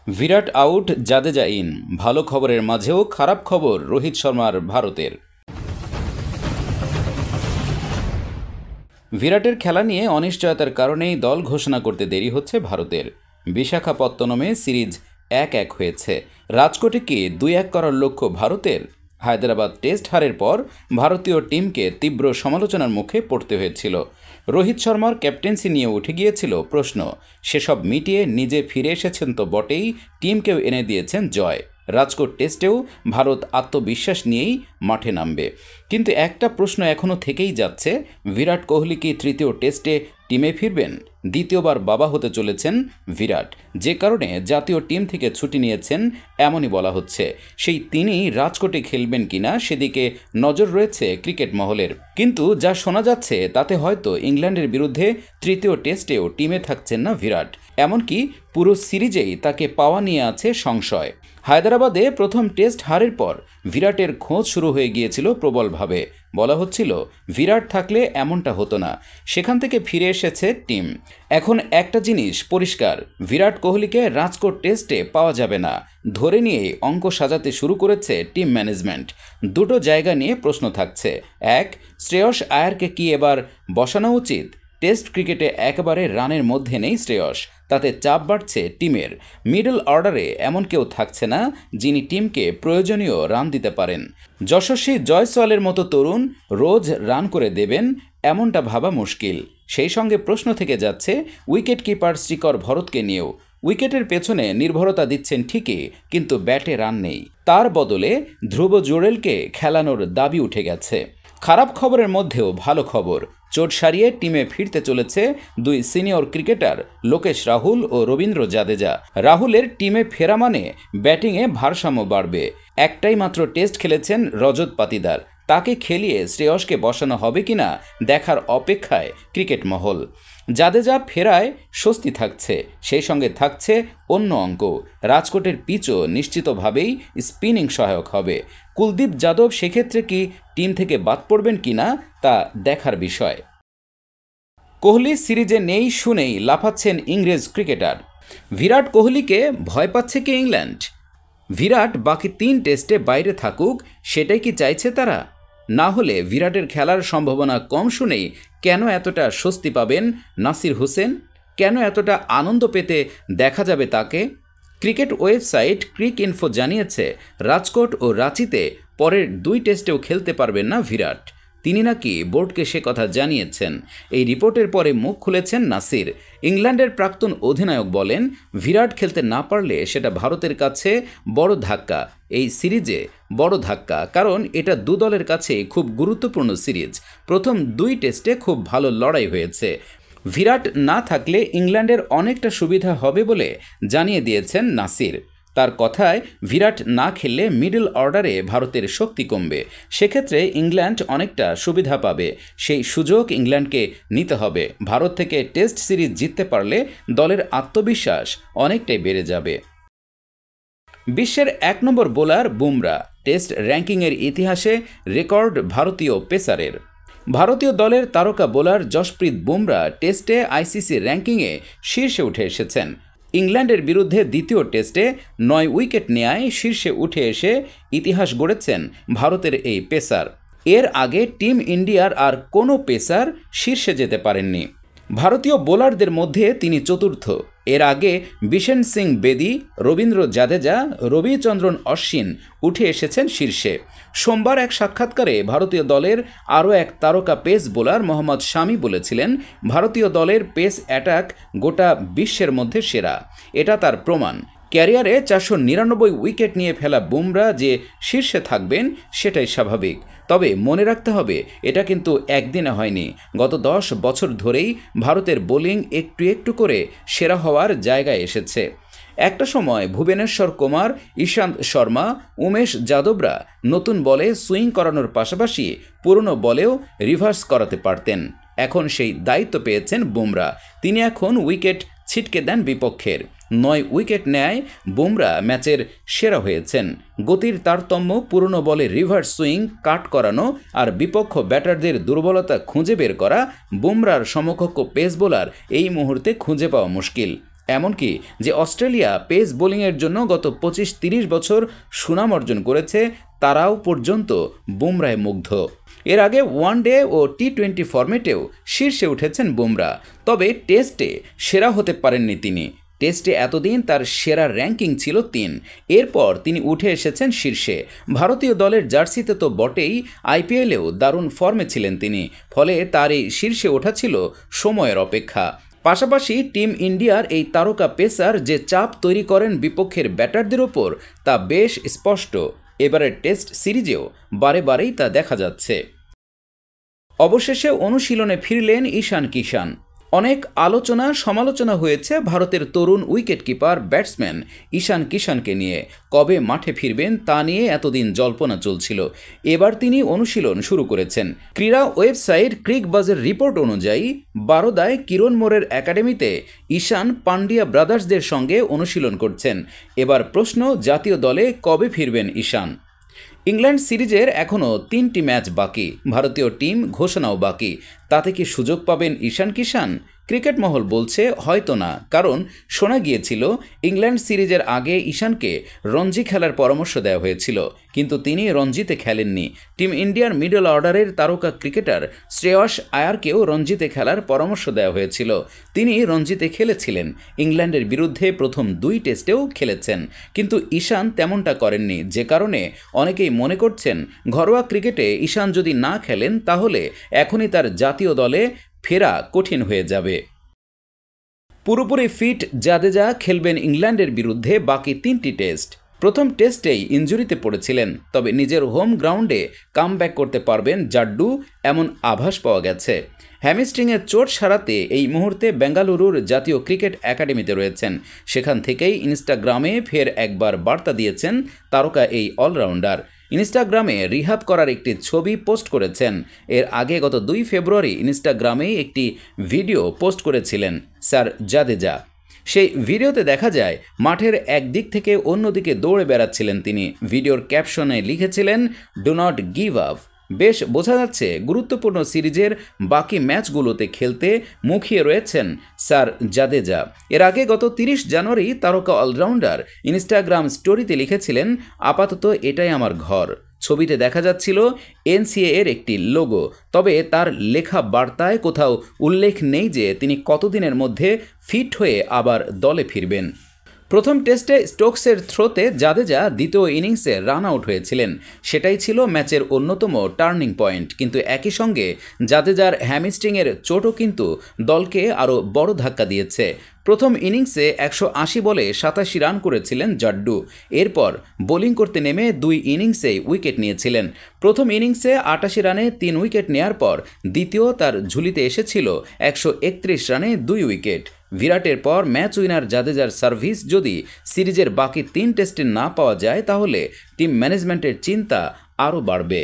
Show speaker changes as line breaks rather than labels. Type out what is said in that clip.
Virat out Jadeja in. ভালো খবরের মাঝেও খারাপ খবর রোহিত শর্মার ভারতের। বিরাটের খেলা নিয়ে অনিশ্চয়তার কারণেই দল ঘোষণা করতে দেরি হচ্ছে ভারতের। বিশাখাপত্তনমে সিরিজ 1-1 হয়েছে। রাজকোটে কি 2-1 করার লক্ষ্য ভারতের? হায়দরাবাদ টেস্ট হারের পর ভারতীয় টিমকে তীব্র সমালোচনার মুখে পড়তে হয়েছিল। রোহিত শর্মার ক্যাপ্টেন্সি নিয়ে উঠে গিয়েছিল প্রশ্ন। সেসব মিটিয়ে নিজে ফিরে এসেছেন তো বটেই, টিমকেও এনে দিয়েছেন জয়। রাজকোট টেস্টেও ভারত আত্মবিশ্বাস নিয়েই মাঠে নামবে। কিন্তু একটা প্রশ্ন এখনও থেকেই যাচ্ছে, বিরাট কোহলি কি তৃতীয় টেস্টে টিমে ফিরবেন? দ্বিতীয়বার বাবা হতে চলেছেন বিরাট, যে কারণে জাতীয় টিম থেকে ছুটি নিয়েছেন এমনই বলা হচ্ছে। সেই তিনি রাজকোটে খেলবেন কিনা সেদিকে নজর রয়েছে ক্রিকেট মহলের। কিন্তু যা শোনা যাচ্ছে তাতে হয়তো ইংল্যান্ডের বিরুদ্ধে তৃতীয় টেস্টেও টিমে থাকছেন না বিরাট। এমনকি পুরো সিরিজেই তাকে পাওয়া নিয়ে আছে সংশয়। হায়দরাবাদে প্রথম টেস্ট হারের পর বিরাটের খোঁজ শুরু হয়ে গিয়েছিল প্রবলভাবে। বলা হচ্ছিল বিরাট থাকলে এমনটা হতো না। সেখান থেকে ফিরে এসেছে টিম। এখন একটা জিনিস পরিষ্কার, বিরাট কোহলিকে রাজকোট টেস্টে পাওয়া যাবে না ধরে নিয়ে অঙ্ক সাজাতে শুরু করেছে টিম ম্যানেজমেন্ট। দুটো জায়গা নিয়ে প্রশ্ন থাকছে। এক, শ্রেয়স আয়ারকে কি এবার বসানো উচিত? টেস্ট ক্রিকেটে একেবারে রানের মধ্যে নেই শ্রেয়স, তাতে চাপ বাড়ছে টিমের। মিডল অর্ডারে এমন কেউ থাকছে না যিনি টিমকে প্রয়োজনীয় রান দিতে পারেন। যশস্বী জয়সওয়ালের মতো তরুণ রোজ রান করে দেবেন এমনটা ভাবা মুশকিল। সেই সঙ্গে প্রশ্ন থেকে যাচ্ছে উইকেট কিপার শ্রীকর ভরতকে নিয়েও। উইকেটের পেছনে নির্ভরতা দিচ্ছেন ঠিকই, কিন্তু ব্যাটে রান নেই। তার বদলে ধ্রুব জুরেলকে খেলানোর দাবি উঠে গেছে। খারাপ খবরের মধ্যেও ভালো খবর, চোট সারিয়ে টিমে ফিরতে চলেছে দুই সিনিয়র ক্রিকেটার লোকেশ রাহুল ও রবীন্দ্র জাদেজা। রাহুলের টিমে ফেরা মানে ব্যাটিংয়ে ভারসাম্য বাড়বে। একটাই মাত্র টেস্ট খেলেছেন রজত পাতিদার, তাকে খেলিয়ে শ্রেয়সকে বসানো হবে কিনা দেখার অপেক্ষায় ক্রিকেট মহল। জাদেজা ফেরায় স্বস্তি থাকছে, সেই সঙ্গে থাকছে অন্য অঙ্ক। রাজকোটের পিচও নিশ্চিতভাবেই স্পিনিং সহায়ক হবে। কুলদীপ যাদব সেক্ষেত্রে কি টিম থেকে বাদ পড়বেন কিনা তা দেখার বিষয়। কোহলি সিরিজে নেই শুনেই লাফাচ্ছেন ইংরেজ ক্রিকেটার। বিরাট কোহলিকে ভয় পাচ্ছে কি ইংল্যান্ড? বিরাট বাকি 3 টেস্টে বাইরে থাকুক, সেটাই কি চাইছে তারা? না হলে বিরাটের খেলার সম্ভাবনা কম শুনেই কেন এতটা স্বস্তি পাবেন নাসির হোসেন? কেন এতটা আনন্দ পেতে দেখা যাবে তাকে? ক্রিকেট ওয়েবসাইট ক্রিক ইনফো জানিয়েছে রাজকোট ও রাঁচিতে পরের 2 টেস্টেও খেলতে পারবেন না বিরাট। তিনি নাকি বোর্ডকে সে কথা জানিয়েছেন। এই রিপোর্টের পরে মুখ খুলেছেন নাসির। ইংল্যান্ডের প্রাক্তন অধিনায়ক বলেন, বিরাট খেলতে না পারলে সেটা ভারতের কাছে বড় ধাক্কা। এই সিরিজে বড় ধাক্কা, কারণ এটা দু দলের কাছে খুব গুরুত্বপূর্ণ সিরিজ। প্রথম 2 টেস্টে খুব ভালো লড়াই হয়েছে। বিরাট না থাকলে ইংল্যান্ডের অনেকটা সুবিধা হবে বলে জানিয়ে দিয়েছেন নাসির। তার কথায়, বিরাট না খেললে মিডল অর্ডারে ভারতের শক্তি কমবে। সেক্ষেত্রে ইংল্যান্ড অনেকটা সুবিধা পাবে। সেই সুযোগ ইংল্যান্ডকে নিতে হবে। ভারত থেকে টেস্ট সিরিজ জিততে পারলে দলের আত্মবিশ্বাস অনেকটাই বেড়ে যাবে। বিশ্বের 1 নম্বর বোলার বুমরা, টেস্ট র্যাঙ্কিংয়ের ইতিহাসে রেকর্ড ভারতীয় পেসারের। ভারতীয় দলের তারকা বোলার জশপ্রীত বুমরা টেস্টে আইসিসি র্যাঙ্কিংয়ে শীর্ষে উঠে এসেছেন। ইংল্যান্ডের বিরুদ্ধে দ্বিতীয় টেস্টে 9 উইকেট নেয়ায় শীর্ষে উঠে এসে ইতিহাস গড়েছেন ভারতের এই পেসার। এর আগে টিম ইন্ডিয়ার আর কোনো পেসার শীর্ষে যেতে পারেননি। ভারতীয় বোলারদের মধ্যে তিনি চতুর্থ। এর আগে বিশেন সিং বেদি, রবীন্দ্র জাদেজা, রবিচন্দ্রন অশ্বিন উঠে এসেছেন শীর্ষে। সোমবার এক সাক্ষাৎকারে ভারতীয় দলের আরও এক তারকা পেস বোলার মোহাম্মদ শামি বলেছিলেন, ভারতীয় দলের পেস অ্যাটাক গোটা বিশ্বের মধ্যে সেরা। এটা তার প্রমাণ। ক্যারিয়ারে 499 উইকেট নিয়ে ফেলা বুমরা যে শীর্ষে থাকবেন সেটাই স্বাভাবিক। তবে মনে রাখতে হবে, এটা কিন্তু একদিনে হয়নি। গত 10 বছর ধরেই ভারতের বোলিং একটু একটু করে সেরা হওয়ার জায়গায় এসেছে। একটা সময় ভুবনেশ্বর কুমার, ইশান্ত শর্মা, উমেশ যাদবরা নতুন বলে সুইং করানোর পাশাপাশি পুরনো বলেও রিভার্স করাতে পারতেন। এখন সেই দায়িত্ব পেয়েছেন বুমরা। তিনি এখন উইকেট ছিটকে দেন বিপক্ষের। 9 উইকেট নেয় বুমরা ম্যাচের সেরা হয়েছেন। গতির তারতম্য, পুরনো বলে রিভার্স সুইং, কাট করানো আর বিপক্ষ ব্যাটারদের দুর্বলতা খুঁজে বের করা বুমরার সমকক্ষ পেস বোলার এই মুহূর্তে খুঁজে পাওয়া মুশকিল। এমনকি যে অস্ট্রেলিয়া পেস বোলিংয়ের জন্য গত 25-30 বছর সুনাম অর্জন করেছে তারাও পর্যন্ত বুমরায় মুগ্ধ। এর আগে ওয়ানডে ও টি-20 ফরম্যাটেও শীর্ষে উঠেছেন বুমরা, তবে টেস্টে সেরা হতে পারেননি তিনি। টেস্টে এতদিন তার সেরা র্যাঙ্কিং ছিল 3, এরপর তিনি উঠে এসেছেন শীর্ষে। ভারতীয় দলের জার্সিতে তো বটেই, আইপিএলেও দারুণ ফর্মে ছিলেন তিনি, ফলে তার এই শীর্ষে ওঠা ছিল সময়ের অপেক্ষা। পাশাপাশি টিম ইন্ডিয়ার এই তারকা পেসার যে চাপ তৈরি করেন বিপক্ষের ব্যাটারদের ওপর তা বেশ স্পষ্ট। এবারের টেস্ট সিরিজেও বারে বারেই তা দেখা যাচ্ছে। অবশেষে অনুশীলনে ফিরলেন ঈশান কিষান। অনেক আলোচনা সমালোচনা হয়েছে ভারতের তরুণ উইকেটকিপার ব্যাটসম্যান ঈশান কিষানকে নিয়ে। কবে মাঠে ফিরবেন তা নিয়ে এতদিন জল্পনা চলছিল। এবার তিনি অনুশীলন শুরু করেছেন। ক্রীড়া ওয়েবসাইট ক্রিকবাজের রিপোর্ট অনুযায়ী বারোদায় কিরণ মোরের একাডেমিতে ঈশান পান্ডিয়া ব্রাদার্সদের সঙ্গে অনুশীলন করছেন। এবার প্রশ্ন, জাতীয় দলে কবে ফিরবেন ঈশান? ইংল্যান্ড সিরিজের এখনও 3টি ম্যাচ বাকি, ভারতীয় টিম ঘোষণাও বাকি। তাতে কি সুযোগ পাবেন ঈশান কিষান? ক্রিকেট মহল বলছে হয়তো না, কারণ শোনা গিয়েছিল ইংল্যান্ড সিরিজের আগে ঈশানকে রঞ্জি খেলার পরামর্শ দেওয়া হয়েছিল, কিন্তু তিনি রঞ্জিতে খেলেননি। টিম ইন্ডিয়ার মিডল অর্ডারের তারকা ক্রিকেটার শ্রেয়স আয়ারকেও রঞ্জিতে খেলার পরামর্শ দেওয়া হয়েছিল। তিনি রঞ্জিতে খেলেছিলেন, ইংল্যান্ডের বিরুদ্ধে প্রথম 2 টেস্টেও খেলেছেন, কিন্তু ঈশান তেমনটা করেননি, যে কারণে অনেকেই মনে করছেন ঘরোয়া ক্রিকেটে ঈশান যদি না খেলেন তাহলে এখনই তার জাতীয় দলে ফেরা কঠিন হয়ে যাবে। পুরোপুরি ফিট জাদেজা খেলবেন ইংল্যান্ডের বিরুদ্ধে বাকি 3টি টেস্ট। প্রথম টেস্টেই ইনজুরিতে পড়েছিলেন, তবে নিজের হোম গ্রাউন্ডে কামব্যাক করতে পারবেন জাড্ডু, এমন আভাস পাওয়া গেছে। হ্যামস্ট্রিংয়ের চোট সারাতে এই মুহূর্তে বেঙ্গালুরুর জাতীয় ক্রিকেট একাডেমিতে রয়েছেন। সেখান থেকেই ইনস্টাগ্রামে ফের একবার বার্তা দিয়েছেন তারকা এই অলরাউন্ডার। ইনস্টাগ্রামে রিহাব করার একটি ছবি পোস্ট করেছেন। এর আগে গত 2 ফেব্রুয়ারি ইনস্টাগ্রামেই একটি ভিডিও পোস্ট করেছিলেন স্যার জাদেজা। সেই ভিডিওতে দেখা যায় মাঠের একদিক থেকে অন্যদিকে দৌড়ে বেড়াচ্ছিলেন তিনি। ভিডিওর ক্যাপশনে লিখেছিলেন, ডু নট গিভ আপ। বেশ বোঝা যাচ্ছে গুরুত্বপূর্ণ সিরিজের বাকি ম্যাচগুলোতে খেলতে মুখিয়ে রয়েছেন স্যার জাদেজা। এর আগে গত 30 জানুয়ারি তারকা অলরাউন্ডার ইনস্টাগ্রাম স্টোরিতে লিখেছিলেন, আপাতত এটাই আমার ঘর। ছবিতে দেখা যাচ্ছিল এনসিএ এর একটি লোগো, তবে তার লেখা বার্তায় কোথাও উল্লেখ নেই যে তিনি কতদিনের মধ্যে ফিট হয়ে আবার দলে ফিরবেন। প্রথম টেস্টে স্টোকসের থ্রোতে জাদেজা দ্বিতীয় ইনিংসে রান আউট হয়েছিলেন, সেটাই ছিল ম্যাচের অন্যতম টার্নিং পয়েন্ট। কিন্তু একই সঙ্গে জাদেজার হ্যামস্ট্রিংয়ের চোটও কিন্তু দলকে আরও বড় ধাক্কা দিয়েছে। প্রথম ইনিংসে 180 বলে 87 রান করেছিলেন জাড্ডু। এরপর বোলিং করতে নেমে 2 ইনিংসেই উইকেট নিয়েছিলেন। প্রথম ইনিংসে 88 রানে 3 উইকেট নেয়ার পর দ্বিতীয় তার ঝুলিতে এসেছিল 131 রানে 2 উইকেট। বিরাটের পর ম্যাচ উইনার জাদেজার সার্ভিস যদি সিরিজের বাকি 3 টেস্টে না পাওয়া যায় তাহলে টিম ম্যানেজমেন্টের চিন্তা আরও বাড়বে।